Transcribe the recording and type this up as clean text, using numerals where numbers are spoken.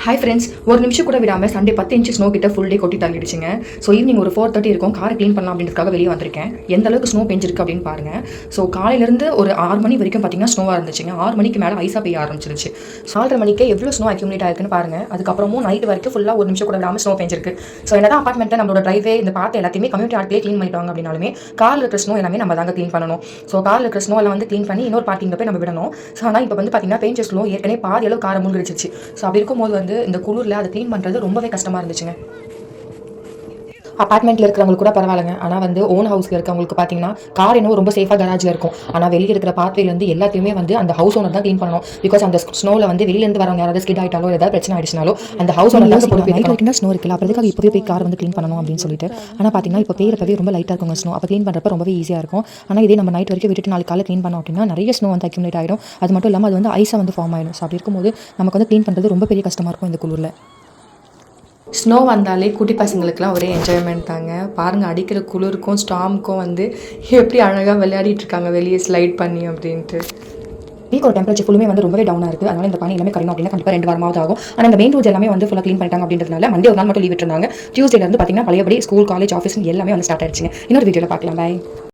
Hi friends, ஒரு நிமிஷம் கூட விடாமல் சண்டே 10 இன்ச்சு ஸ்னோ கிட்ட ஃபுல் டே கொட்டி தள்ளிடுச்சுங்க. ஸோ ஈவினிங் ஒரு 4:30 இருக்கும். காரை க்ளீன் பண்ணலாம் அப்படின்றதுக்காக வெளியே வந்திருக்கேன். எந்த அளவுக்கு ஸ்னோ பெஞ்சிருக்கு அப்படின்னு பாருங்க. ஸோ காலையிலேருந்து ஒரு 6 மணி வரைக்கும் பார்த்தீங்கன்னா ஸ்னோவாக இருந்துச்சுங்க. 6 மணிக்கு மேலே ஐஸாக பெய்ய ஆரம்பிச்சிருச்சு. 4:30 மணிக்கே எவ்வளோ ஸ்னோ அக்யூமுலேட் ஆயிருக்குன்னு பாருங்க. அதுக்கப்புறமும் நைட் வரைக்கும் ஃபுல்லாக ஒரு நிமிஷம் கூட விடாமல் ஸ்னோ பெஞ்சிருக்கு. ஸோ என்னதான் அப்பார்ட்மெண்ட்டில் நம்மளோட ட்ரைவே இந்த பார்த்து எல்லாத்தையுமே கம்யூனிட்டி ஆர்ட்லேயே க்ளீன் பண்ணிட்டாங்க அப்படின்னாலுமே காரில் இருக்கிற ஸ்னோ எல்லாமே நம்ம தாங்க க்ளீன் பண்ணணும். ஸோ காரில் இருக்கிற ஸ்னோ எல்லாம் வந்து க்ளீன் பண்ணி இன்னொரு பார்க்கிங்கில் போய் நம்ம விடணும். ஸோ ஆனால் இப்போ வந்து பார்த்தீங்கன்னா பெஞ்ச ஸ்னோ ஏற்கனவே பாதி அளவு காரை மூழ்கிடுச்சு. ஸோ அப்படி இருக்கும்போது வந்து இந்த குளிரில் அதை க்ளீன் பண்ணுறது ரொம்பவே கஷ்டமாக இருந்துச்சுங்க. அப்பார்ட்மெண்ட்டில் இருக்கிறவங்களுக்கு கூட பரவாயில்லைங்க. ஆனால் வந்து ஓன் ஹவுஸில் இருக்கவங்களுக்கு பார்த்தீங்கன்னா கார் இன்னும் ரொம்ப சேஃபாக கராஜில் இருக்கும். ஆனால் வெளியே இருக்கிற பாத்வேலேருந்து எல்லாத்தையுமே வந்து அந்த ஹவுஸ் ஓனர் தான் க்ளீன் பண்ணணும். பிகாஸ் அந்த ஸ்னோவில் வந்து வெளியிலேருந்து வரவங்க யாராவது ஸ்கிட் ஆகிட்டாலோ ஏதாவது பிரச்சனை ஆயிடுச்சுனாலோ அந்த ஹவுஸ் ஓனர் தான் பொறுப்பு. லைட்டாக ஸ்னோ இருக்குல்ல, அப்போதுக்காக இப்போவே போய் கார் வந்து க்ளீன் பண்ணணும் அப்படின்னு சொல்லிட்டு. ஆனால் பார்த்தீங்கன்னா இப்போ பெய்யறப்பவே ரொம்ப லைட்டாக இருக்குங்க ஸ்னோ. அப்போ க்ளீன் பண்ணுறப்ப ரொம்பவே ஈஸியாக இருக்கும். ஆனால் இதே நம்ம நைட் வரைக்கும் விட்டுட்டு நாளைக்கு காலை க்ளீன் பண்ணோம் அப்படின்னா நிறைய ஸ்னோ வந்து அக்யூமுலேட் ஆகிடும். அது மட்டும் இல்லாமல் அது வந்து ஐஸாக வந்து ஃபார்ம் ஆகிடும். ஸோ அப்படி இருக்கும்போது நமக்கு வந்து க்ளீன் பண்ணுறது ரொம்ப பெரிய கஷ்டமாக இருக்கும் இந்த குளிரில். ஸ்னோ வந்தாலே குட்டி பசங்களுக்குலாம் ஒரே என்ஜாய்மெண்ட் தாங்க. பாருங்கள், அடிக்கிற குளிருக்கும் ஸ்டாமுக்கும் வந்து எப்படி அழகாக விளையாடிட்டு இருக்காங்க வெளியே ஸ்லைட் பண்ணி அப்படின்ட்டு. வீக்கோட டெம்பரேச்சர் ஃபுல்லுமே வந்து ரொம்பவே டவுனாக இருக்குது. அதனால் இந்த பனி எல்லாமே கரையணும் அப்படின்னா கண்டிப்பாக 2 வாரமாவது ஆகும். ஆனால் இந்த மெயின் ரோட்ஸ் எல்லாமே வந்து ஃபுல்லாக க்ளீன் பண்ணிட்டாங்க அப்படின்றதுனால மண்டே ஒரு நாள் மட்டும் லீவ் விட்டுருந்தாங்க. டியூஸ்டேலேருந்து பார்த்தீங்கன்னா பழையபடி ஸ்கூல், காலேஜ், ஆஃபீஸ் எல்லாமே வந்து ஸ்டார்ட் ஆயிடுச்சுங்க. இன்னொரு வீடியோவில் பார்க்கலாம். பாய்.